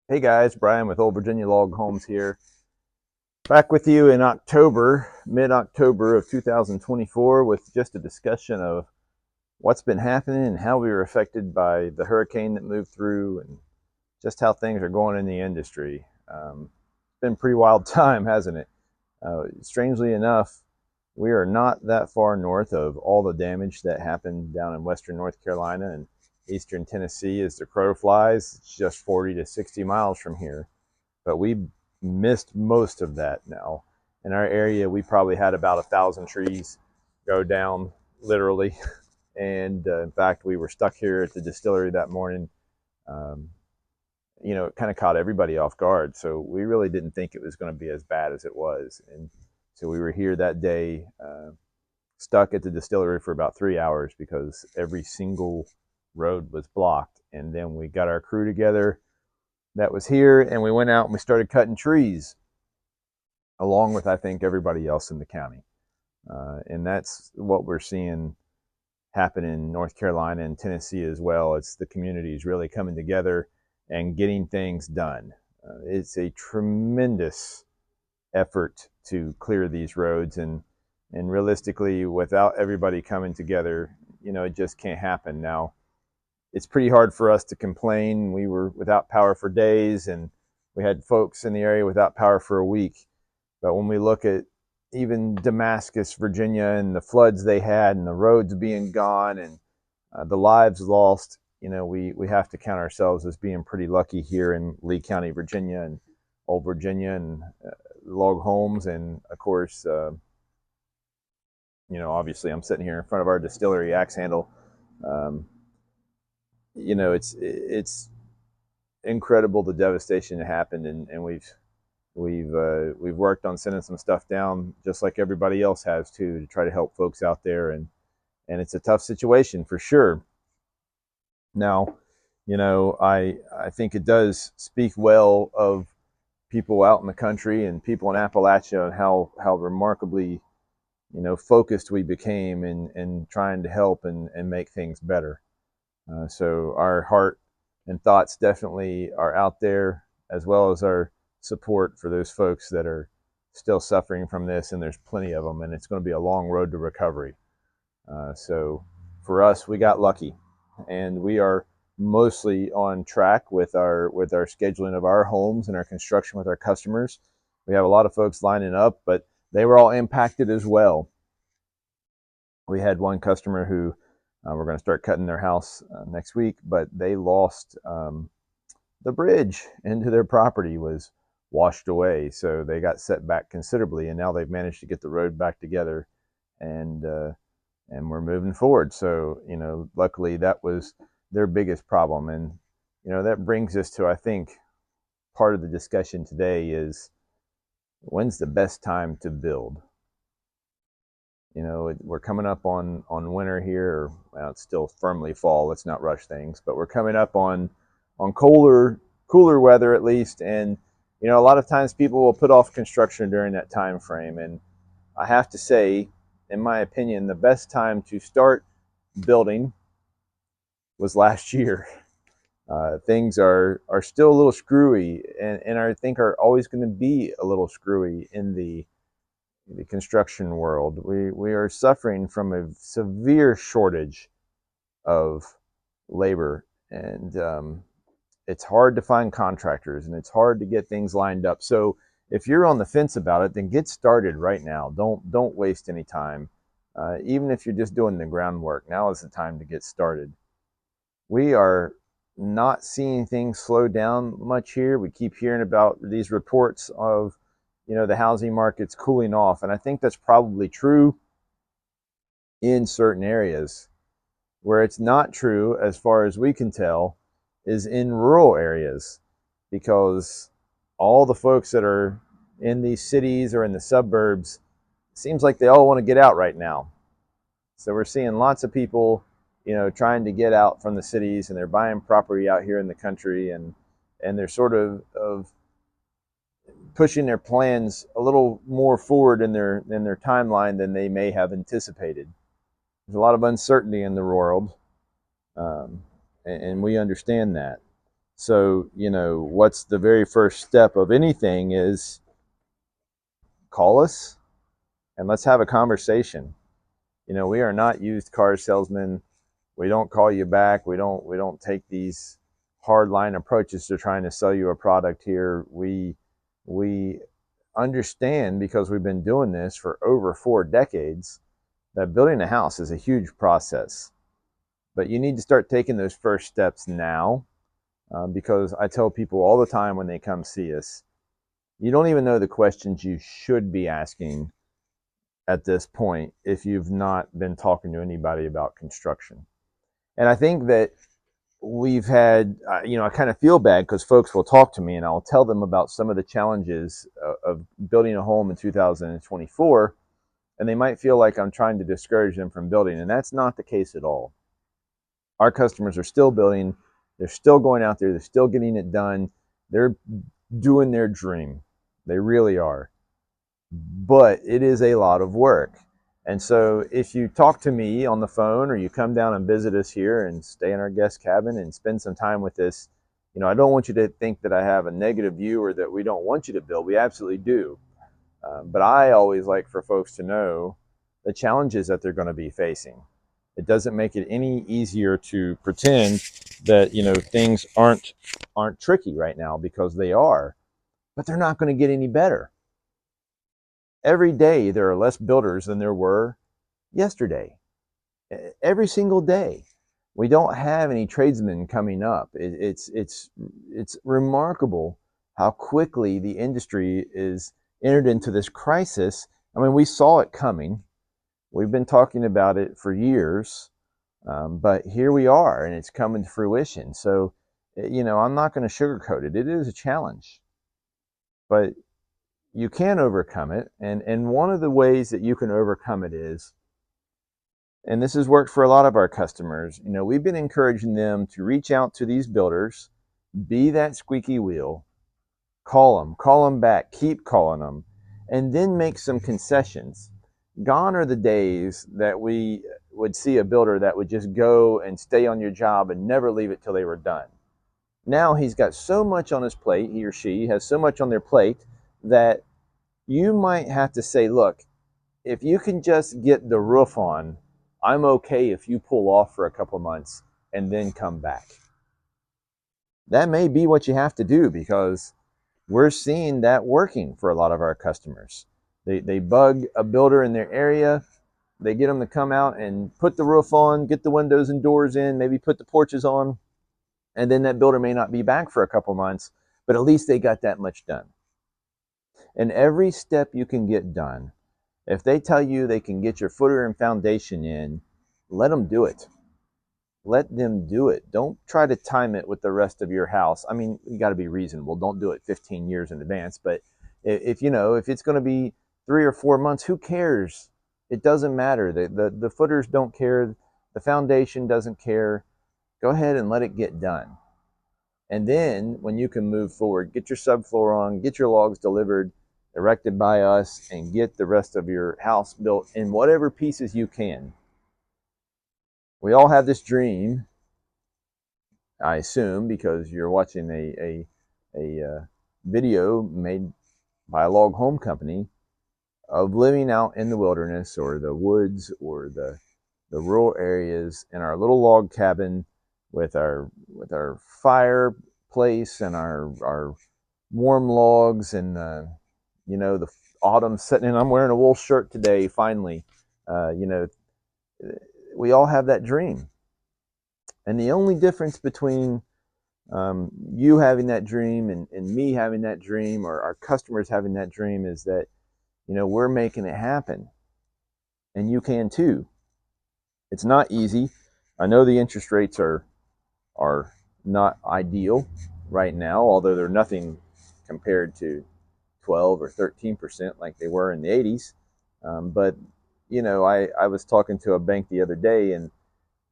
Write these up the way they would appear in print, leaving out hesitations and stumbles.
Hey guys, Brian with Old Virginia Log Homes here. Back with you in October, mid-October of 2024, with just a discussion of what's been happening and how we were affected by the hurricane that moved through and just how things are going in the industry. It's been a pretty wild time, hasn't it? Strangely enough, we are not that far north of all the damage that happened down in western North Carolina and eastern Tennessee as the crow flies. It's just 40 to 60 miles from here, but we missed most of that now. In our area, we probably had about 1,000 trees go down, literally. And in fact, we were stuck here at the distillery that morning. Um, it kind of caught everybody off guard. So we really didn't think it was going to be as bad as it was. And so we were here that day, stuck at the distillery for about 3 hours because every single road was blocked. And then we got our crew together that was here, and we went out and we started cutting trees along with, I think, everybody else in the county. And that's what we're seeing happen in North Carolina and Tennessee as well. It's the communities really coming together and getting things done. It's a tremendous effort to clear these roads, and realistically, without everybody coming together, it just can't happen. Now, it's pretty hard for us to complain. We were without power for days, and we had folks in the area without power for a week. But when we look at even Damascus, Virginia, and the floods they had, and the roads being gone, and the lives lost, we have to count ourselves as being pretty lucky here in Lee County, Virginia, and Old Virginia, and Log Homes, and of course, obviously, I'm sitting here in front of our distillery, Axe Handle. Um, it's incredible the devastation that happened, and we've worked on sending some stuff down just like everybody else has too, to try to help folks out there, and it's a tough situation for sure. Now, I think it does speak well of people out in the country and people in Appalachia, and how remarkably focused we became in trying to help and make things better. So our heart and thoughts definitely are out there, as well as our support for those folks that are still suffering from this, and there's plenty of them, and it's going to be a long road to recovery. So for us, we got lucky, and we are mostly on track with our scheduling of our homes and our construction with our customers. We have a lot of folks lining up, but they were all impacted as well. We had one customer who we're going to start cutting their house next week, but they lost the bridge into their property was washed away, so they got set back considerably, and now they've managed to get the road back together, and we're moving forward. So luckily that was their biggest problem, and that brings us to, I think, part of the discussion today is, when's the best time to build? We're coming up on winter here. Well, it's still firmly fall. Let's not rush things, but we're coming up on cooler weather at least. And a lot of times people will put off construction during that time frame. And I have to say, in my opinion, the best time to start building was last year. Things are still a little screwy, and I think are always going to be a little screwy in the construction world. We are suffering from a severe shortage of labor, and it's hard to find contractors, and it's hard to get things lined up. So if you're on the fence about it, then get started right now. Don't waste any time. Even if you're just doing the groundwork, now is the time to get started. We are not seeing things slow down much here. We keep hearing about these reports of the housing market's cooling off, and I think that's probably true in certain areas. Where it's not true, as far as we can tell, is in rural areas, because all the folks that are in these cities or in the suburbs, it seems like they all want to get out right now. So we're seeing lots of people, trying to get out from the cities, and they're buying property out here in the country, and they're sort of pushing their plans a little more forward in their timeline than they may have anticipated. There's a lot of uncertainty in the world, and we understand that. So, what's the very first step of anything is call us and let's have a conversation. We are not used car salesmen. We don't call you back. We don't take these hard line approaches to trying to sell you a product here. We understand, because we've been doing this for over 4 decades, that building a house is a huge process. But you need to start taking those first steps now, because I tell people all the time when they come see us, you don't even know the questions you should be asking at this point if you've not been talking to anybody about construction. And I think that we've had, I kind of feel bad because folks will talk to me and I'll tell them about some of the challenges of building a home in 2024. And they might feel like I'm trying to discourage them from building. And that's not the case at all. Our customers are still building. They're still going out there. They're still getting it done. They're doing their dream. They really are. But it is a lot of work. And so if you talk to me on the phone or you come down and visit us here and stay in our guest cabin and spend some time with us, I don't want you to think that I have a negative view or that we don't want you to build. We absolutely do. But I always like for folks to know the challenges that they're going to be facing. It doesn't make it any easier to pretend that things aren't tricky right now, because they are, but they're not going to get any better. Every day there are less builders than there were yesterday. Every single day. We don't have any tradesmen coming up. It's remarkable how quickly the industry is entered into this crisis. I mean, we saw it coming. We've been talking about it for years, but here we are, and it's coming to fruition. So, I'm not going to sugarcoat it. It is a challenge, but you can overcome it. And one of the ways that you can overcome it is, and this has worked for a lot of our customers, we've been encouraging them to reach out to these builders, be that squeaky wheel, call them back, keep calling them, and then make some concessions. Gone are the days that we would see a builder that would just go and stay on your job and never leave it till they were done. Now he's got so much on his plate, he or she has so much on their plate, that you might have to say, look, if you can just get the roof on, I'm okay if you pull off for a couple months and then come back. That may be what you have to do, because we're seeing that working for a lot of our customers. They bug a builder in their area, they get them to come out and put the roof on, get the windows and doors in, maybe put the porches on, and then that builder may not be back for a couple months, but at least they got that much done. And every step you can get done, if they tell you they can get your footer and foundation in, let them do it. Let them do it. Don't try to time it with the rest of your house. I mean, you got to be reasonable. Don't do it 15 years in advance. But if it's going to be 3 or 4 months, who cares? It doesn't matter. The footers don't care. The foundation doesn't care. Go ahead and let it get done. And then when you can move forward, get your subfloor on, get your logs delivered, erected by us, and get the rest of your house built in whatever pieces you can. We all have this dream, I assume, because you're watching a video made by a log home company of living out in the wilderness or the woods or the rural areas in our little log cabin with our fireplace and our warm logs, and the autumn setting in. I'm wearing a wool shirt today. Finally, we all have that dream. And the only difference between you having that dream and me having that dream, or our customers having that dream, is that we're making it happen, and you can too. It's not easy. I know the interest rates are not ideal right now, although they're nothing compared to 12 or 13% like they were in the 80s. But I was talking to a bank the other day, and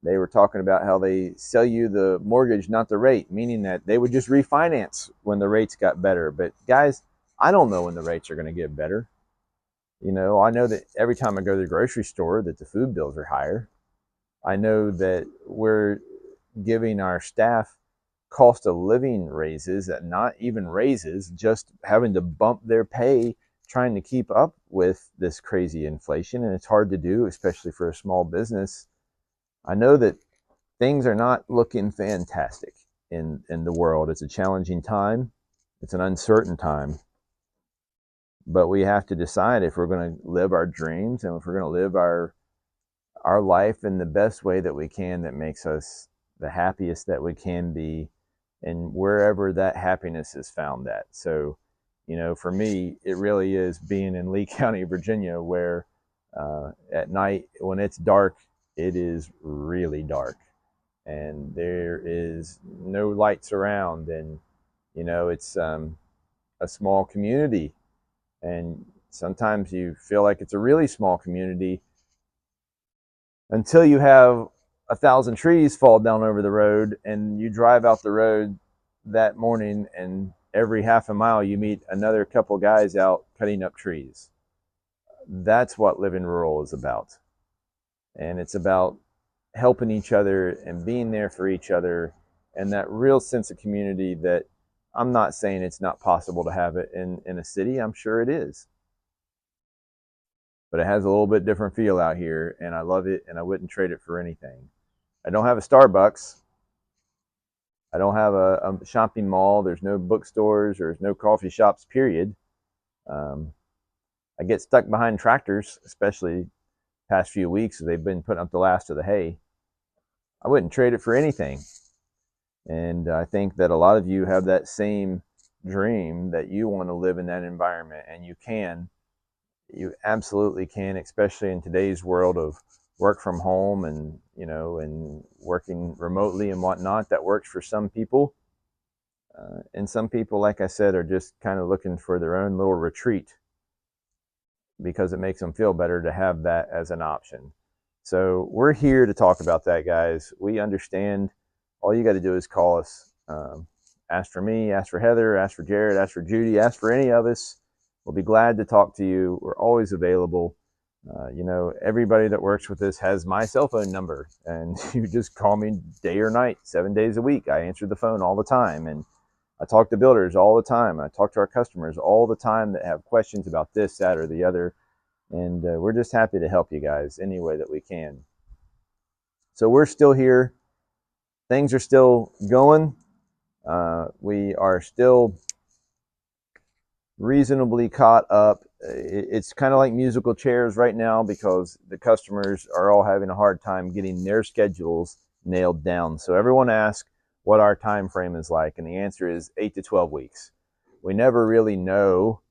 they were talking about how they sell you the mortgage, not the rate, meaning that they would just refinance when the rates got better. But guys, I don't know when the rates are going to get better. I know that every time I go to the grocery store that the food bills are higher. I know that we're giving our staff cost of living raises, and not even raises, just having to bump their pay, trying to keep up with this crazy inflation. And it's hard to do, especially for a small business. I know that things are not looking fantastic in the world. It's a challenging time. It's an uncertain time. But we have to decide if we're going to live our dreams and if we're going to live our life in the best way that we can, that makes us the happiest that we can be, and wherever that happiness is found at. So, for me, it really is being in Lee County, Virginia, where at night when it's dark, it is really dark and there is no lights around, and it's a small community, and sometimes you feel like it's a really small community until you have 1,000 trees fall down over the road, and you drive out the road that morning, and every half a mile you meet another couple guys out cutting up trees. That's what living rural is about. And it's about helping each other and being there for each other, and that real sense of community that I'm not saying it's not possible to have it in a city. I'm sure it is. But it has a little bit different feel out here, and I love it, and I wouldn't trade it for anything. I don't have a Starbucks. I don't have a shopping mall. There's no bookstores. There's no coffee shops, period. I get stuck behind tractors, especially past few weeks. They've been putting up the last of the hay. I wouldn't trade it for anything. And I think that a lot of you have that same dream, that you want to live in that environment, and you can. You absolutely can, especially in today's world of work from home and and working remotely and whatnot. That works for some people, and some people, like I said, are just kind of looking for their own little retreat because it makes them feel better to have that as an option. So we're here to talk about that, guys. We understand. All you got to do is call us. Ask for me, ask for Heather, ask for Jared, ask for Judy, ask for any of us. We'll be glad to talk to you. We're always available. Everybody that works with us has my cell phone number, and you just call me day or night, 7 days a week. I answer the phone all the time, and I talk to builders all the time. I talk to our customers all the time that have questions about this, that, or the other, and we're just happy to help you guys any way that we can. So we're still here. Things are still going. We are still reasonably caught up. It's kind of like musical chairs right now, because the customers are all having a hard time getting their schedules nailed down. So everyone asks what our time frame is like, and the answer is 8 to 12 weeks. We never really know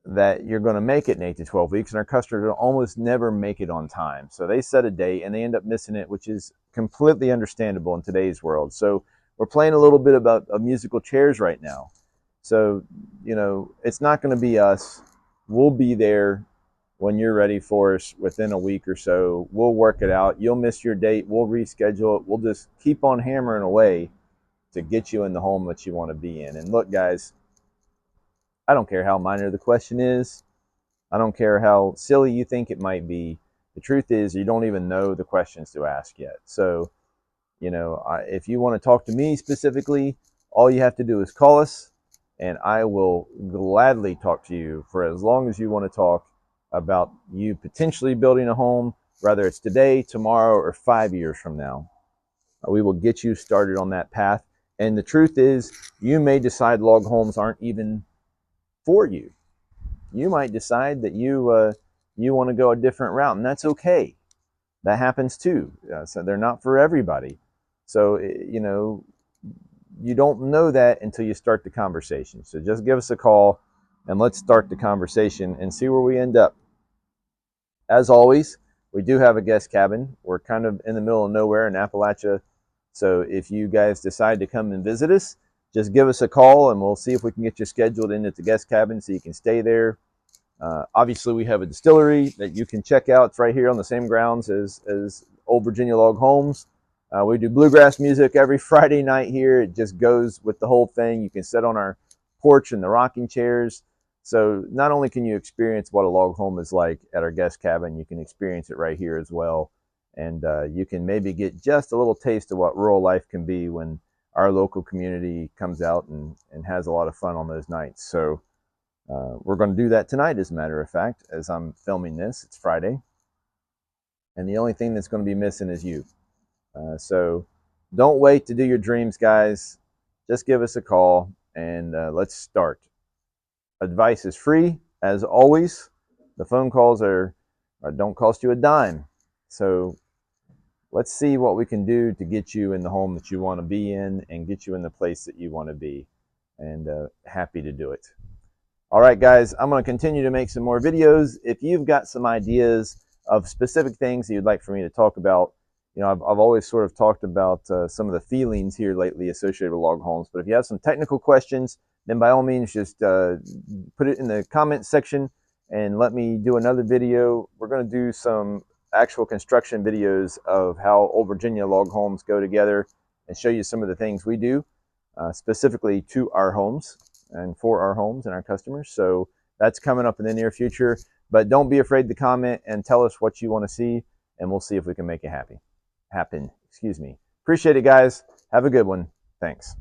that you're going to make it in 8 to 12 weeks, and our customers will almost never make it on time. So they set a date and they end up missing it, which is completely understandable in today's world. So we're playing a little bit about musical chairs right now. So, it's not going to be us. We'll be there when you're ready for us within a week or so. We'll work it out. You'll miss your date. We'll reschedule it. We'll just keep on hammering away to get you in the home that you want to be in. And look, guys, I don't care how minor the question is. I don't care how silly you think it might be. The truth is, you don't even know the questions to ask yet. So, if you want to talk to me specifically, all you have to do is call us, and I will gladly talk to you for as long as you want to talk about you potentially building a home, whether it's today, tomorrow, or 5 years from now. We will get you started on that path. And the truth is, you may decide log homes aren't even for you. You might decide that you want to go a different route, and that's okay. That happens too. So they're not for everybody. So, you don't know that until you start the conversation. So just give us a call and let's start the conversation and see where we end up. As always, we do have a guest cabin. We're kind of in the middle of nowhere in Appalachia. So if you guys decide to come and visit us, just give us a call and we'll see if we can get you scheduled in at the guest cabin so you can stay there. Obviously, we have a distillery that you can check out. It's right here on the same grounds as Old Virginia Log Homes. We do bluegrass music every Friday night here. It just goes with the whole thing. You can sit on our porch in the rocking chairs. So not only can you experience what a log home is like at our guest cabin, you can experience it right here as well. And you can maybe get just a little taste of what rural life can be when our local community comes out and has a lot of fun on those nights. So we're going to do that tonight, as a matter of fact, as I'm filming this. It's Friday. And the only thing that's going to be missing is you. So don't wait to do your dreams, guys. Just give us a call and let's start. Advice is free, as always. The phone calls don't cost you a dime. So let's see what we can do to get you in the home that you want to be in and get you in the place that you want to be. And happy to do it. All right, guys, I'm going to continue to make some more videos. If you've got some ideas of specific things that you'd like for me to talk about, you know, I've always sort of talked about some of the feelings here lately associated with log homes. But if you have some technical questions, then by all means, just put it in the comment section and let me do another video. We're going to do some actual construction videos of how Old Virginia log homes go together and show you some of the things we do specifically to our homes and for our homes and our customers. So that's coming up in the near future. But don't be afraid to comment and tell us what you want to see, and we'll see if we can make it happen. Appreciate it, guys. Have a good one. Thanks.